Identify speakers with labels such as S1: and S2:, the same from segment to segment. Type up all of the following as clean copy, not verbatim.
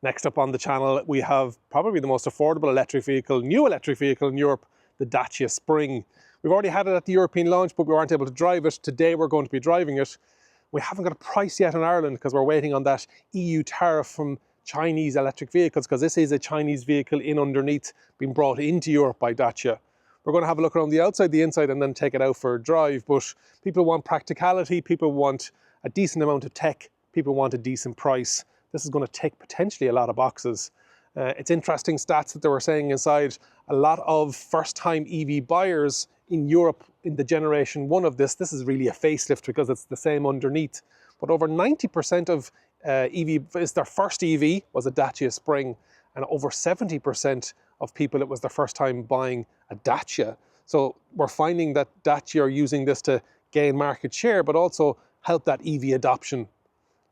S1: Next up on the channel, we have probably the most affordable electric vehicle, new electric vehicle in Europe, the Dacia Spring. We've already had it at the European launch, but we weren't able to drive it. Today we're going to be driving it. We haven't got a price yet in Ireland because we're waiting on that EU tariff from Chinese electric vehicles, because this is a Chinese vehicle in underneath being brought into Europe by Dacia. We're going to have a look around the outside, the inside, and then take it out for a drive. But people want practicality, people want a decent amount of tech, people want a decent price. This is going to tick potentially a lot of boxes. It's interesting stats that they were saying inside. A lot of first-time EV buyers in Europe in the generation 1 of this is really a facelift because it's the same underneath. But over 90% of EV, is their first EV was a Dacia Spring, and over 70% of people, it was their first time buying a Dacia. So we're finding that Dacia are using this to gain market share, but also help that EV adoption.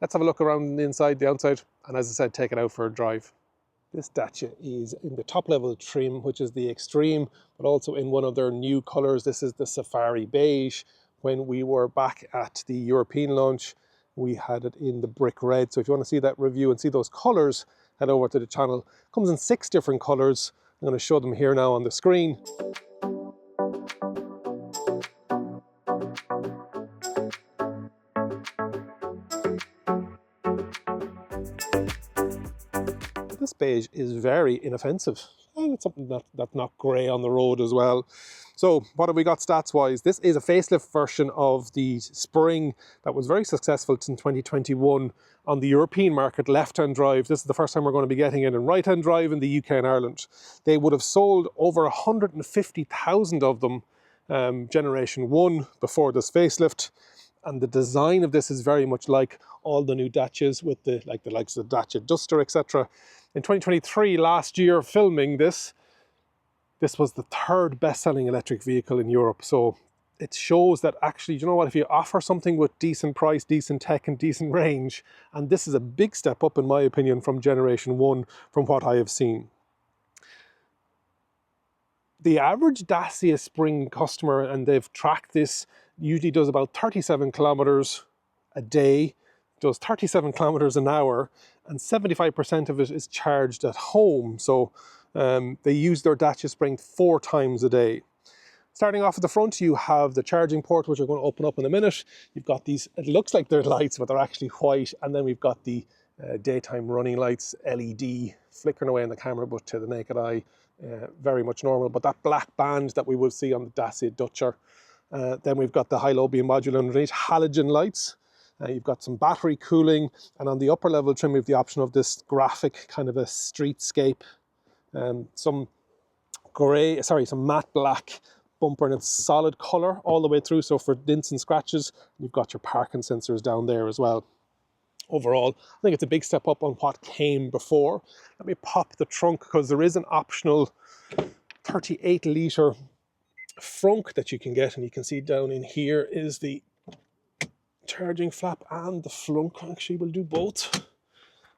S1: Let's have a look around the inside, the outside, and as I said, take it out for a drive. This Dacia is in the top level trim, which is the Extreme, but also in one of their new colors. This is the Safari Beige. When we were back at the European launch, we had it in the brick red. So if you want to see that review and see those colors, head over to the channel. It comes in 6 different colors. I'm going to show them here now on the screen. This beige is very inoffensive, and it's something that's not grey on the road as well. So what have we got stats wise? This is a facelift version of the Spring that was very successful in 2021 on the European market, left-hand drive. This is the first time we're going to be getting it in right-hand drive in the UK and Ireland. They would have sold over 150,000 of them generation 1 before this facelift. And the design of this is very much like all the new Dacias with the likes of the Dacia Duster, etc. In 2023, last year, filming this was the 3rd best-selling electric vehicle in Europe. So it shows that actually, you know what, if you offer something with decent price, decent tech and decent range, and this is a big step up in my opinion from generation 1 from what I have seen. The average Dacia Spring customer, and they've tracked this, usually does about 37 kilometers a day, does 37 kilometers an hour, and 75% of it is charged at home. So they use their Dacia Spring 4 times a day. Starting off at the front, you have the charging port, which we're going to open up in a minute. You've got these, it looks like they're lights, but they're actually white. And then we've got the daytime running lights, LED, flickering away in the camera, but to the naked eye, very much normal. But that black band that we will see on the Dacia Duster. Then we've got the high-low beam module underneath, halogen lights. You've got some battery cooling, and on the upper level trim, we have the option of this graphic kind of a streetscape. Some matte black bumper, and it's solid color all the way through. So for dents and scratches, you've got your parking sensors down there as well. Overall, I think it's a big step up on what came before. Let me pop the trunk, because there is an optional 38-litre Frunk that you can get, and you can see down in here is the charging flap and the flunk. Actually, we'll do both.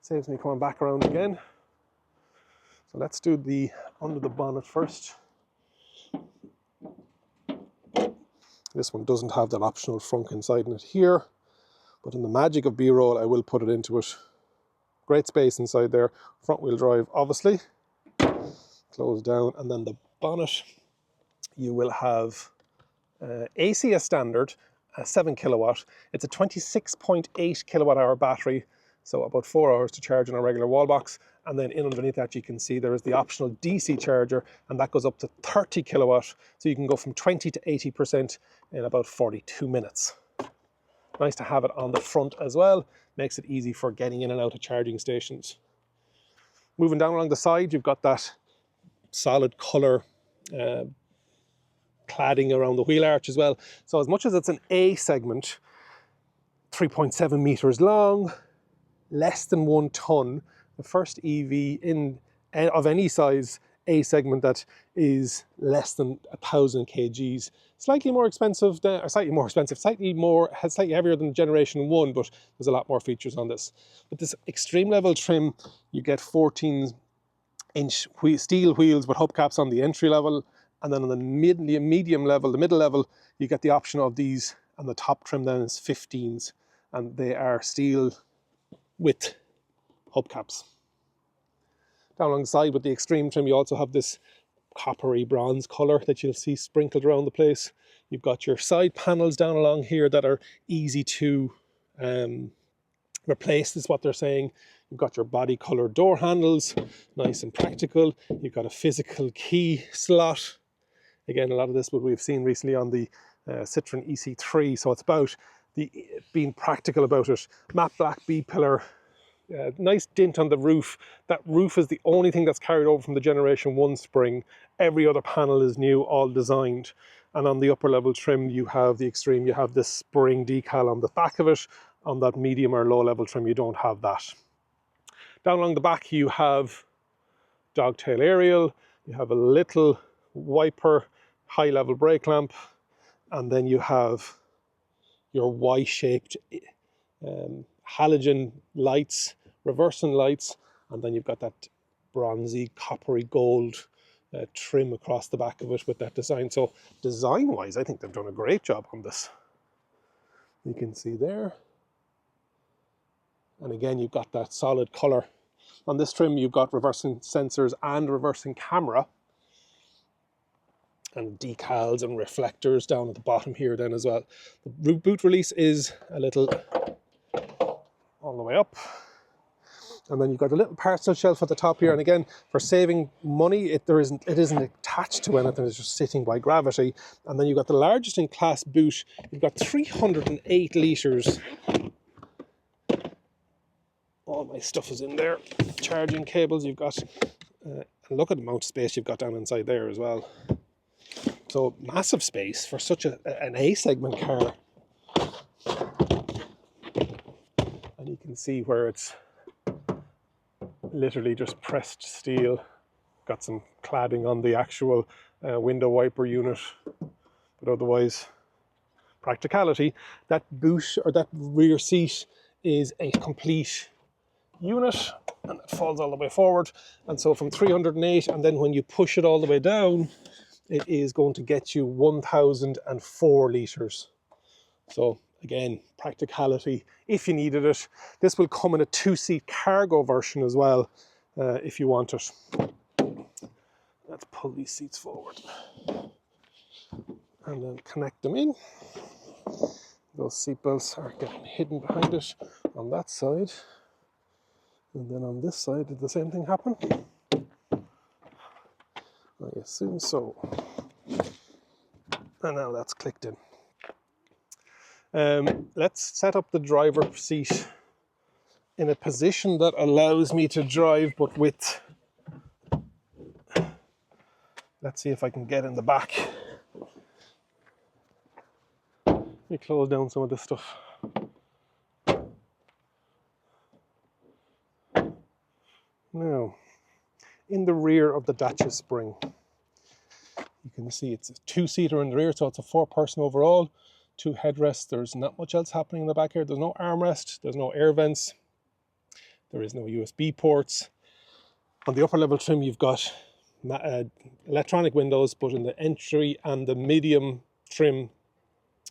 S1: Saves me coming back around again. So let's do the under the bonnet first. This one doesn't have that optional frunk inside in it here, but in the magic of B-roll, I will put it into it. Great space inside there. Front wheel drive, obviously. Close down, and then the bonnet. You will have AC as standard, 7 kilowatt. It's a 26.8 kilowatt hour battery, so about 4 hours to charge on a regular wall box. And then in underneath that, you can see there is the optional DC charger, and that goes up to 30 kilowatt. So you can go from 20 to 80% in about 42 minutes. Nice to have it on the front as well. Makes it easy for getting in and out of charging stations. Moving down along the side, you've got that solid color cladding around the wheel arch as well. So as much as it's an A segment, 3.7 meters long, less than 1 ton, the first EV of any size A segment that is less than 1,000 kgs. Slightly heavier than generation 1, but there's a lot more features on this. But this extreme level trim, you get 14-inch steel wheels with hubcaps on the entry level, and then on the medium level, the middle level, you get the option of these, and the top trim then is 15s, and they are steel with hubcaps. Down along the side with the extreme trim, you also have this coppery bronze colour that you'll see sprinkled around the place. You've got your side panels down along here that are easy to replace, is what they're saying. You've got your body colour door handles, nice and practical. You've got a physical key slot. Again, a lot of this what we've seen recently on the Citroen EC3, so it's about being practical about it. Matte black B-pillar, nice dint on the roof. That roof is the only thing that's carried over from the Generation 1 Spring. Every other panel is new, all designed. And on the upper level trim, you have the extreme, you have this Spring decal on the back of it. On that medium or low level trim, you don't have that. Down along the back, you have dogtail aerial, you have a little wiper, high level brake lamp, and then you have your Y-shaped halogen lights, reversing lights, and then you've got that bronzy, coppery gold trim across the back of it with that design. So design-wise, I think they've done a great job on this. You can see there. And again, you've got that solid colour. On this trim, you've got reversing sensors and reversing camera. And decals and reflectors down at the bottom here then as well. The boot release is a little all the way up. And then you've got a little parcel shelf at the top here. And again, for saving money, it isn't attached to anything, it's just sitting by gravity. And then you've got the largest in class boot. You've got 308 litres. All my stuff is in there. Charging cables, you've got, look at the amount of space you've got down inside there as well. So massive space for such an A-segment car. And you can see where it's literally just pressed steel. Got some cladding on the actual window wiper unit, but otherwise practicality. That boot or that rear seat is a complete unit and it falls all the way forward, and so from 308, and then when you push it all the way down, it is going to get you 1004 litres. So again, practicality if you needed it. This will come in a 2-seat cargo version as well if you want it. Let's pull these seats forward and then connect them in. Those seat belts are getting hidden behind it on that side. And then on this side, did the same thing happen? I assume so. And now that's clicked in. Let's set up the driver seat in a position that allows me to drive, but with... Let's see if I can get in the back. Let me close down some of this stuff. Now, in the rear of the Dacia Spring, you can see it's a 2-seater in the rear, so it's a 4-person overall, 2 headrests. There's not much else happening in the back here. There's no armrest, there's no air vents, there is no USB ports. On the upper level trim, you've got electronic windows, but in the entry and the medium trim,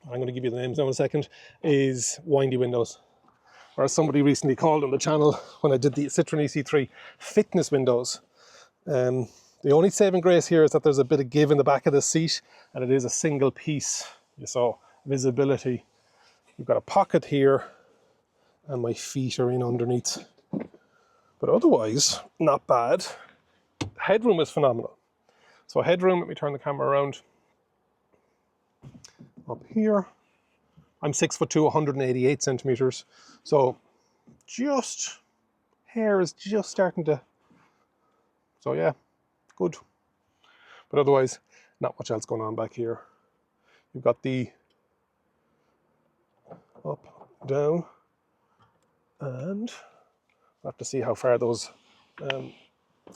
S1: I'm going to give you the names now in a second, is windy windows. Or as somebody recently called on the channel when I did the Citroen EC3, fitness windows. The only saving grace here is that there's a bit of give in the back of the seat, and it is a single piece. You saw visibility. You've got a pocket here, and my feet are in underneath. But otherwise, not bad. Headroom is phenomenal. So headroom, let me turn the camera around. Up here, I'm 6'2", 188 centimeters. So just, hair is just starting to, so yeah, good. But otherwise, not much else going on back here. You've got the up, down, and I'll have to see how far those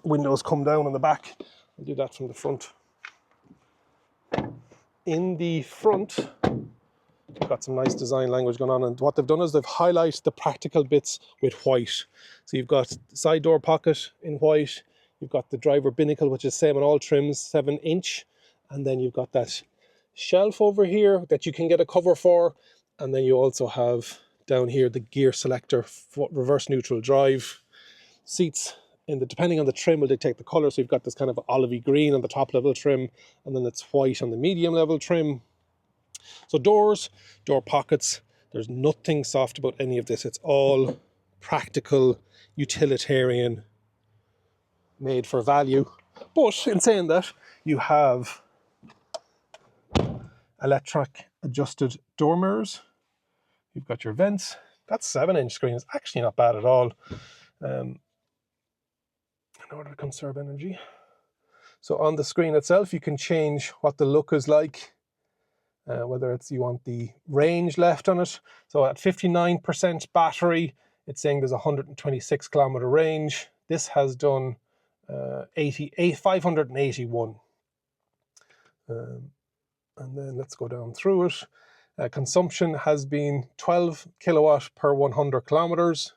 S1: windows come down on the back. I'll do that from the front. In the front, we've got some nice design language going on, and what they've done is they've highlighted the practical bits with white. So you've got the side door pocket in white, you've got the driver binnacle, which is same on all trims, 7-inch, and then you've got that shelf over here that you can get a cover for, and then you also have down here the gear selector for reverse neutral drive. Seats depending on the trim will dictate the color. So you've got this kind of olivey green on the top level trim, and then it's white on the medium level trim. So doors, door pockets, there's nothing soft about any of this. It's all practical, utilitarian, made for value. But in saying that, you have electric adjusted door mirrors. You've got your vents. That 7-inch screen is actually not bad at all. In order to conserve energy. So on the screen itself, you can change what the look is like, whether it's you want the range left on it. So at 59% battery, it's saying there's 126 kilometer range. This has done 581. And then let's go down through it. Consumption has been 12 kilowatt per 100 kilometers.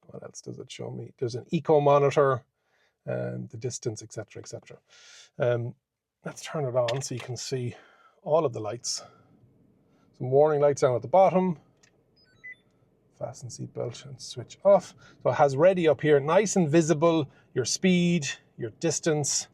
S1: What else does it show me? There's an eco monitor, the distance, etc., etc. Let's turn it on so you can see all of the lights. Some warning lights down at the bottom. Fasten seatbelt and switch off. So it has ready up here, nice and visible, your speed, your distance,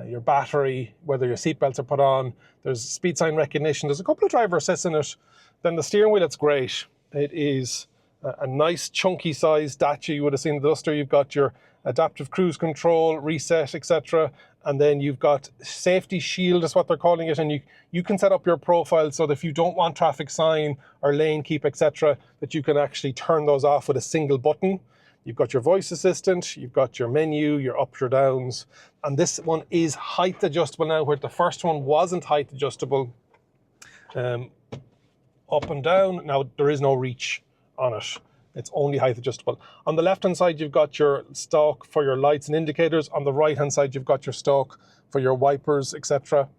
S1: your battery, whether your seatbelts are put on. There's speed sign recognition. There's a couple of driver assists in it. Then the steering wheel, it's great. It is a nice chunky size Dacia. You would have seen the Duster. You've got your adaptive cruise control, reset, etc. And then you've got safety shield is what they're calling it. And you can set up your profile so that if you don't want traffic sign or lane keep, etc., that you can actually turn those off with a single button. You've got your voice assistant, you've got your menu, your ups or downs. And this one is height adjustable now, where the first one wasn't height adjustable. Up and down. Now there is no reach on it. It's only height adjustable. On the left hand side, you've got your stalk for your lights and indicators. On the right hand side, you've got your stalk for your wipers, etc.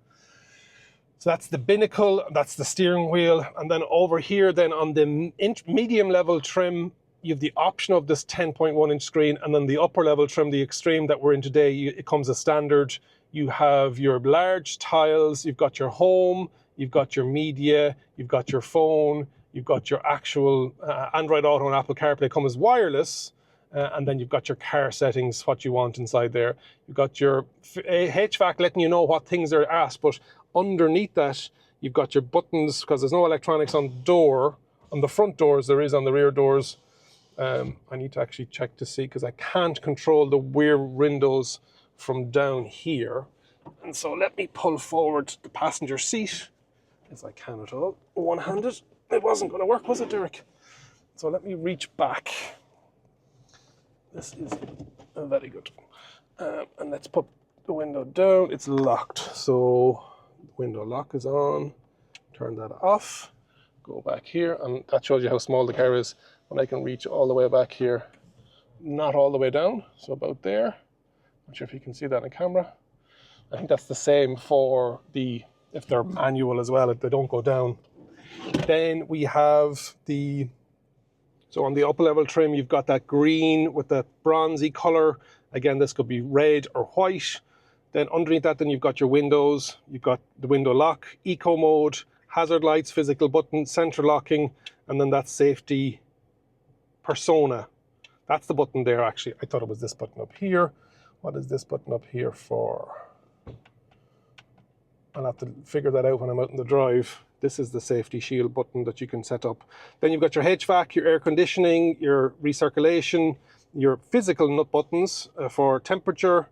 S1: So that's the binnacle, that's the steering wheel. And then over here, then on the medium level trim, you have the option of this 10.1 inch screen, and then the upper level trim, the extreme that we're in today, it comes as standard. You have your large tiles, you've got your home, you've got your media, you've got your phone, you've got your actual Android Auto and Apple CarPlay come as wireless, and then you've got your car settings, what you want inside there. You've got your HVAC letting you know what things are asked, but underneath that, you've got your buttons, because there's no electronics on the door. On the front doors, there is on the rear doors. I need to actually check to see, because I can't control the rear windows from down here. And so let me pull forward the passenger seat, if I can at all, one-handed. It wasn't going to work, was it, Derek? So let me reach back. This is very good. And let's put the window down. It's locked, so the window lock is on. Turn that off. Go back here, and that shows you how small the car is. When I can reach all the way back here, not all the way down, so about there. Not sure if you can see that on camera. I think that's the same for if they're manual as well, if they don't go down. Then we have so on the upper level trim, you've got that green with that bronzy color. Again, this could be red or white. Then underneath that, then you've got your windows. You've got the window lock, eco mode, hazard lights, physical button, center locking, and then that safety persona. That's the button there, actually. I thought it was this button up here. What is this button up here for? I'll have to figure that out when I'm out in the drive. This is the safety shield button that you can set up. Then you've got your HVAC, your air conditioning, your recirculation, your physical nut buttons for temperature,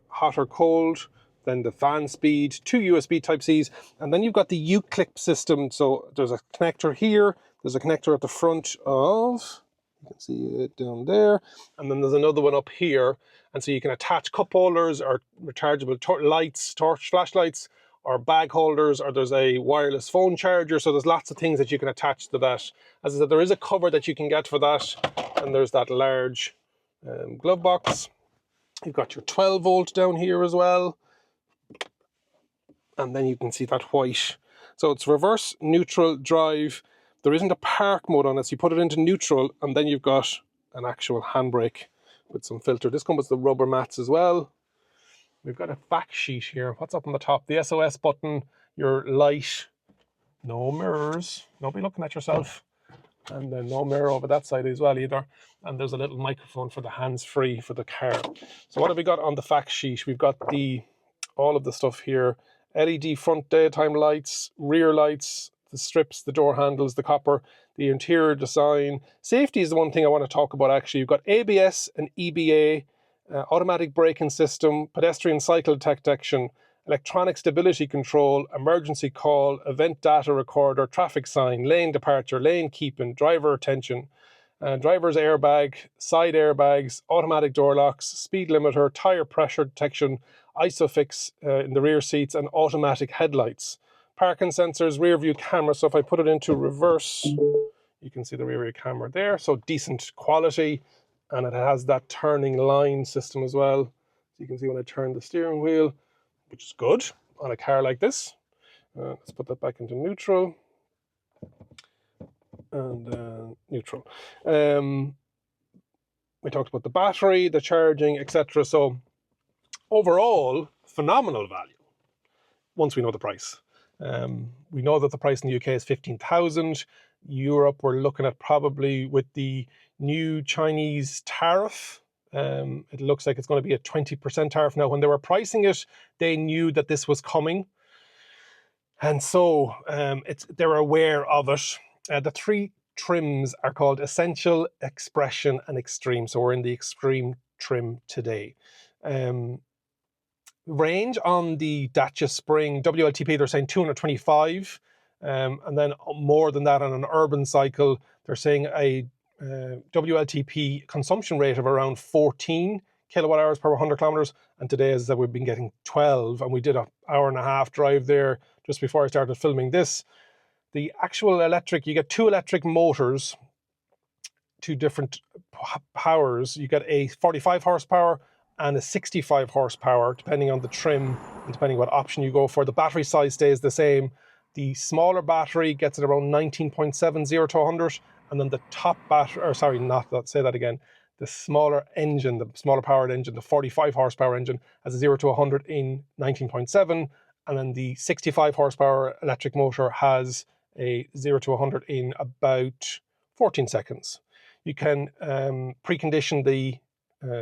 S1: hot or cold, then the fan speed, 2 USB Type-Cs, and then you've got the U-clip system. So there's a connector here, there's a connector at the front of, you can see it down there, and then there's another one up here. And so you can attach cup holders or rechargeable lights, torch flashlights, or bag holders, or there's a wireless phone charger. So there's lots of things that you can attach to that. As I said, there is a cover that you can get for that, and there's that large glove box. You've got your 12 volt down here as well. And then you can see that white. So it's reverse, neutral, drive. There isn't a park mode on it, so you put it into neutral, and then you've got an actual handbrake with some filter. This comes with the rubber mats as well. We've got a fact sheet here. What's up on the top? The SOS button, your light, no mirrors, don't be looking at yourself. And then no mirror over that side as well either. And there's a little microphone for the hands-free for the car. So what have we got on the fact sheet? We've got all of the stuff here. LED front daytime lights, rear lights, the strips, the door handles, the copper, the interior design. Safety is the one thing I want to talk about actually. You've got ABS and EBA, automatic braking system, pedestrian cycle detection, electronic stability control, emergency call, event data recorder, traffic sign, lane departure, lane keeping, driver attention, driver's airbag, side airbags, automatic door locks, speed limiter, tire pressure detection, ISOFIX in the rear seats, and automatic headlights. Parking sensors, rear view camera. So if I put it into reverse, you can see the rear view camera there. So decent quality, and it has that turning line system as well. So you can see when I turn the steering wheel, which is good on a car like this. Let's put that back into neutral. And neutral. We talked about the battery, the charging, etc. So overall, phenomenal value once we know the price. We know that the price in the UK is 15,000. Europe, we're looking at probably with the new Chinese tariff, it looks like it's going to be a 20% tariff. Now, when they were pricing it, they knew that this was coming. And so they're aware of it. The three trims are called Essential, Expression, and Extreme. So we're in the Extreme trim today. Range on the Dacia Spring WLTP, they're saying 225. And then more than that on an urban cycle, they're saying a WLTP consumption rate of around 14 kilowatt hours per 100 kilometers. And today is that we've been getting 12, and we did an hour and a half drive there just before I started filming this. The actual electric, you get two electric motors, two different powers. You get a 45 horsepower and a 65 horsepower, depending on the trim and depending what option you go for. The battery size stays the same. The smaller battery gets it around 19.70 to 100, and then the top battery, or sorry, say that again. The smaller engine, the smaller powered engine, the 45 horsepower engine has a 0 to 100 in 19.7, and then the 65 horsepower electric motor has a 0 to 100 in about 14 seconds. You can precondition the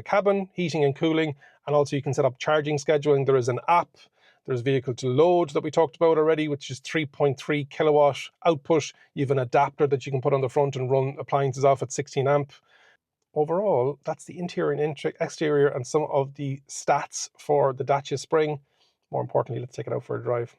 S1: cabin, heating and cooling, and also you can set up charging scheduling. There is an app. There's vehicle to load that we talked about already, which is 3.3 kilowatt output. You have an adapter that you can put on the front and run appliances off at 16 amp. Overall, that's the interior and exterior and some of the stats for the Dacia Spring. More importantly, let's take it out for a drive.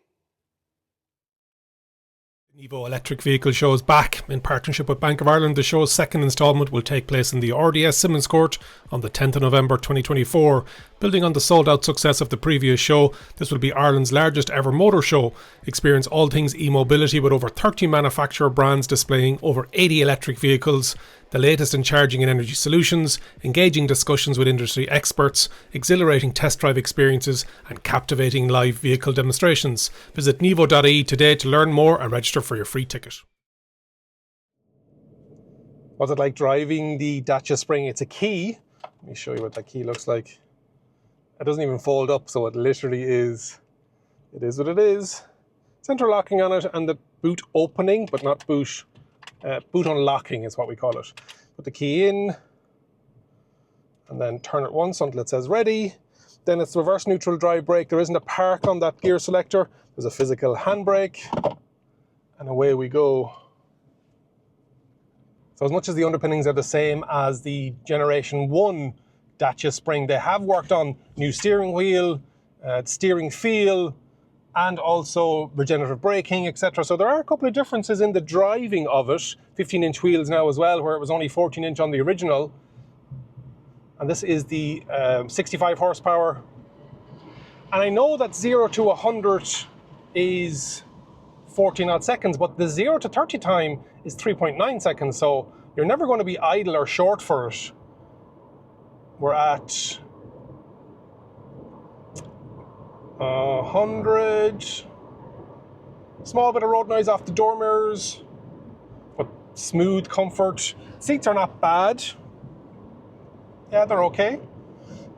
S1: Nevo Electric Vehicle Show is back in partnership with Bank of Ireland. The show's second instalment will take place in the RDS Simmons Court on the 10th of November 2024. Building on the sold-out success of the previous show, this will be Ireland's largest ever motor show. Experience all things e-mobility with over 30 manufacturer brands displaying over 80 electric vehicles, the latest in charging and energy solutions, engaging discussions with industry experts, exhilarating test drive experiences, and captivating live vehicle demonstrations. Visit Nevo.ie today to learn more and register for your free ticket. What's it like driving the Dacia Spring? It's a key. Let me show you what that key looks like. It doesn't even fold up, so it literally is. It is what it is. Central locking on it and the boot opening, but not boot. Boot unlocking is what we call it. Put the key in and then turn it once until it says ready. Then it's reverse neutral drive brake. There isn't a park on that gear selector. There's a physical handbrake, and away we go. So as much as the underpinnings are the same as the Generation 1 Dacia Spring, they have worked on new steering wheel, steering feel, and also regenerative braking, etc. So there are a couple of differences in the driving of it. 15-inch wheels now as well, where it was only 14-inch on the original. And this is the 65 horsepower. And I know that 0 to 100 is 14 odd seconds, but the 0 to 30 time is 3.9 seconds. So you're never going to be idle or short for it. We're at 100. Small bit of road noise off the door mirrors, but smooth comfort. Seats are not bad. Yeah, they're okay.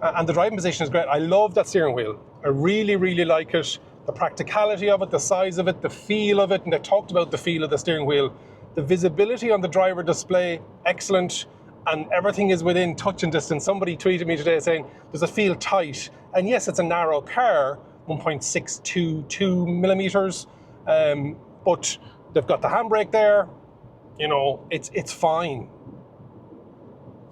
S1: And the driving position is great. I love that steering wheel. I really, really like it. The practicality of it, the size of it, the feel of it, and they talked about the feel of the steering wheel. The visibility on the driver display, excellent, and everything is within touching distance. Somebody tweeted me today saying, does it feel tight? And yes, it's a narrow car, 1.622 millimeters, but they've got the handbrake there. You know, it's fine.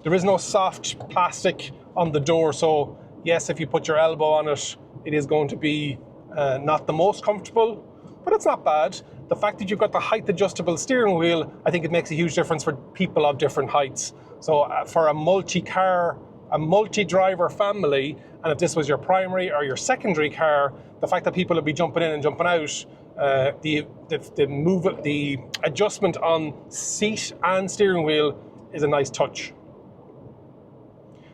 S1: There is no soft plastic on the door, so yes, if you put your elbow on it, it is going to be not the most comfortable, but it's not bad. The fact that you've got the height adjustable steering wheel, I think it makes a huge difference for people of different heights. So for a multi-car, a multi-driver family, and if this was your primary or your secondary car, the fact that people would be jumping in and jumping out, the adjustment on seat and steering wheel is a nice touch.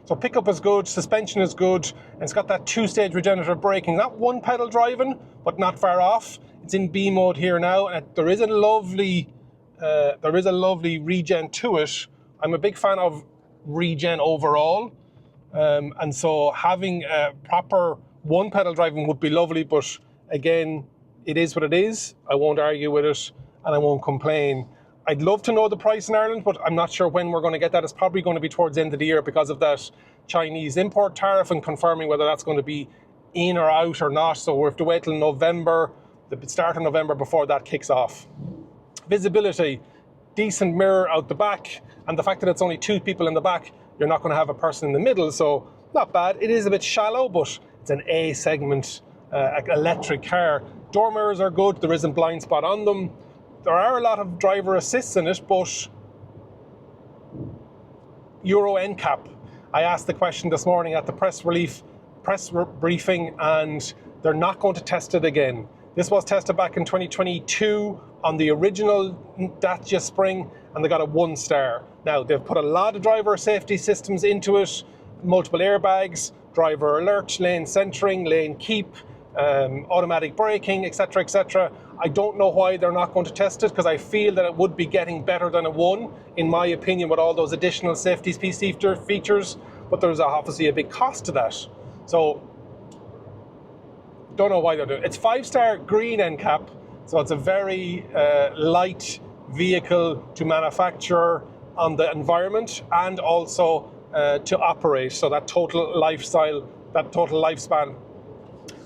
S1: So pickup is good, suspension is good, and it's got that two-stage regenerative braking. Not one pedal driving, but not far off. It's in B mode here now, and there is a lovely regen to it. I'm a big fan of regen overall, and so having a proper one pedal driving would be lovely, but again, it is what it is. I won't argue with it, and I won't complain. I'd love to know the price in Ireland, but I'm not sure when we're going to get that. It's probably going to be towards the end of the year because of that Chinese import tariff and confirming whether that's going to be in or out or not. So we have to wait till November, the start of November, before that kicks off. Visibility, decent mirror out the back, and the fact that it's only two people in the back, you're not going to have a person in the middle, so not bad. It is a bit shallow, but it's an A segment electric car. Door mirrors are good, there isn't blind spot on them. There are a lot of driver assists in it, but Euro NCAP. I asked the question this morning at the press briefing, and they're not going to test it again. This was tested back in 2022 on the original Dacia Spring, and they got a 1 star. Now, they've put a lot of driver safety systems into it, multiple airbags, driver alert, lane centering, lane keep, automatic braking, etc., etc. I don't know why they're not going to test it, because I feel that it would be getting better than a 1, in my opinion, with all those additional safety features, but there's obviously a big cost to that. So, don't know why they're doing it. It's 5-star green NCAP, so it's a very light vehicle to manufacture on the environment and also to operate, so that total lifestyle, that total lifespan.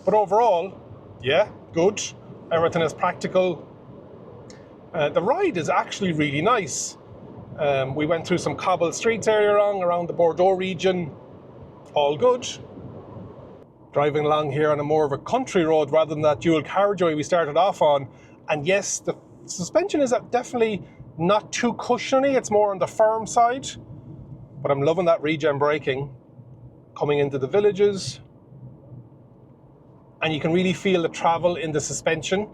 S1: But overall, yeah, good. Everything is practical. The ride is actually really nice. We went through some cobbled streets earlier around the Bordeaux region. All good. Driving along here on a more of a country road rather than that dual carriageway we started off on. And yes, the suspension is definitely not too cushiony. It's more on the firm side. But I'm loving that regen braking. Coming into the villages. And you can really feel the travel in the suspension.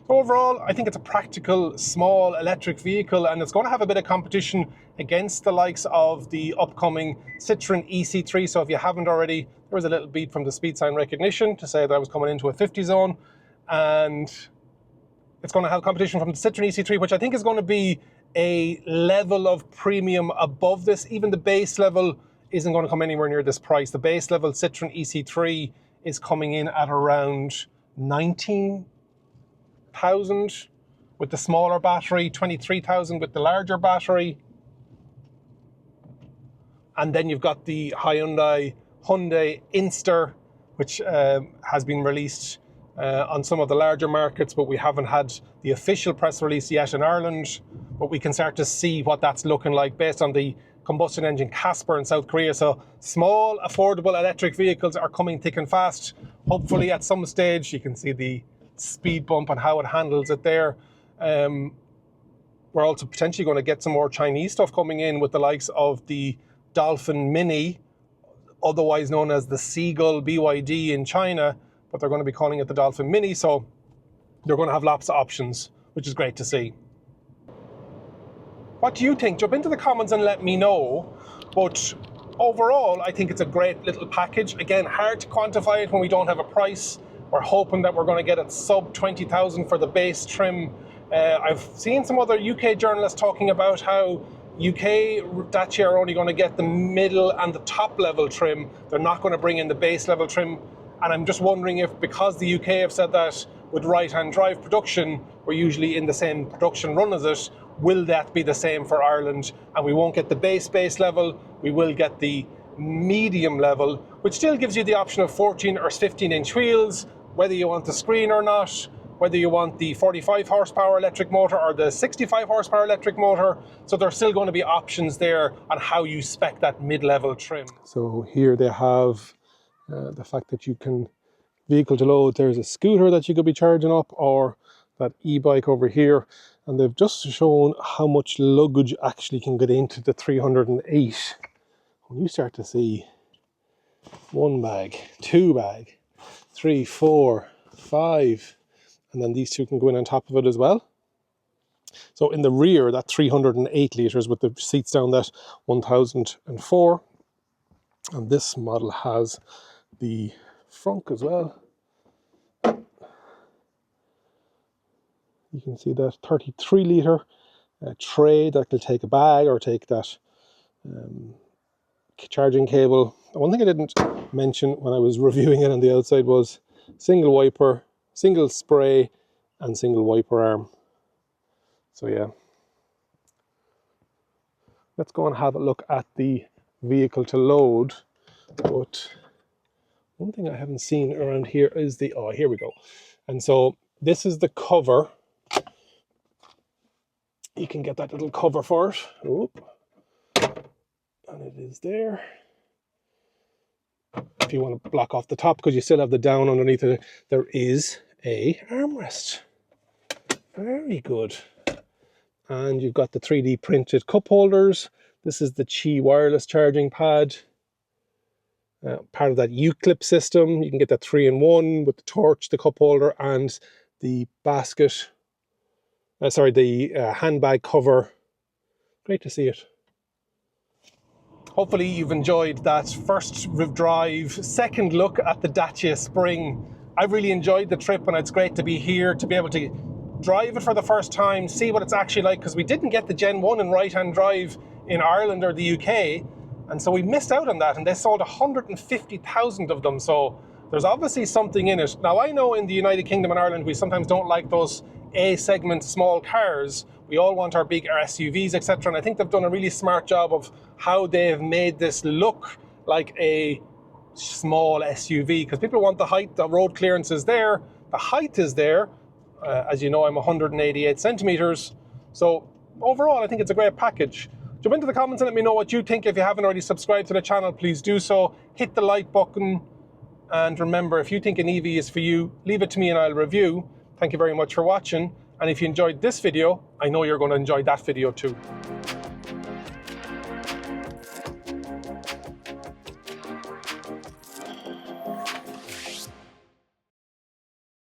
S1: Overall, I think it's a practical, small electric vehicle, and it's going to have a bit of competition against the likes of the upcoming Citroen EC3. So if you haven't already, there was a little beep from the speed sign recognition to say that I was coming into a 50 zone. And it's going to have competition from the Citroen EC3, which I think is going to be a level of premium above this. Even the base level isn't going to come anywhere near this price. The base level Citroen EC3 is coming in at around 19,000 with the smaller battery, 23,000 with the larger battery. And then you've got the Hyundai Inster, which has been released on some of the larger markets, but we haven't had the official press release yet in Ireland. But we can start to see what that's looking like based on the combustion engine Casper in South Korea. So small, affordable electric vehicles are coming thick and fast. Hopefully at some stage you can see the speed bump and how it handles it there. We're also potentially going to get some more Chinese stuff coming in with the likes of the Dolphin Mini, otherwise known as the Seagull BYD in China, but they're going to be calling it the Dolphin Mini, so they're going to have lots of options, which is great to see. What do you think? Jump into the comments and let me know. But overall, I think it's a great little package. Again, hard to quantify it when we don't have a price. We're hoping that we're going to get it sub 20,000 for the base trim. I've seen some other UK journalists talking about how UK Dacia are only going to get the middle and the top level trim. They're not going to bring in the base level trim. And I'm just wondering if, because the UK have said that, with right-hand drive production, we're usually in the same production run as it. Will that be the same for Ireland? And we won't get the base level, we will get the medium level, which still gives you the option of 14 or 15-inch wheels, whether you want the screen or not, whether you want the 45 horsepower electric motor or the 65 horsepower electric motor. So there's still going to be options there on how you spec that mid-level trim. So here they have the fact that you can vehicle to load. There's a scooter that you could be charging up, or that e-bike over here. And they've just shown how much luggage actually can get into the 308. When you start to see 1 bag, 2 bag, 3, 4, 5, and then these 2 can go in on top of it as well. So in the rear, that 308 litres with the seats down that 1004. And this model has the frunk as well. You can see that 33 litre tray that will take a bag or take that charging cable. One thing I didn't mention when I was reviewing it on the outside was single wiper, single spray, and single wiper arm. So yeah, let's go and have a look at the vehicle to load. But one thing I haven't seen around here is the, oh, here we go. And so this is the cover. You can get that little cover for it. Oop. And it is there. If you want to block off the top, because you still have the down underneath it, there is a armrest. Very good. And you've got the 3D printed cup holders. This is the Qi wireless charging pad. Part of that U-clip system. You can get that 3-in-1 with the torch, the cup holder, and the basket. The handbag cover. Great to see it. Hopefully you've enjoyed that first drive, second look at the Dacia Spring. I've really enjoyed the trip, and it's great to be here, to be able to drive it for the first time, see what it's actually like, because we didn't get the Gen 1 in right-hand drive in Ireland or the UK, and so we missed out on that, and they sold 150,000 of them, so there's obviously something in it. Now I know in the United Kingdom and Ireland we sometimes don't like those A-segment small cars. We all want our big SUVs, etc. And I think they've done a really smart job of how they've made this look like a small SUV, because people want the height, the road clearance is there, the height is there. As you know, I'm 188 centimeters. So overall, I think it's a great package. Jump into the comments and let me know what you think. If you haven't already subscribed to the channel, please do so. Hit the like button. And remember, if you think an EV is for you, leave it to me and I'll review. Thank you very much for watching. And if you enjoyed this video, I know you're going to enjoy that video too.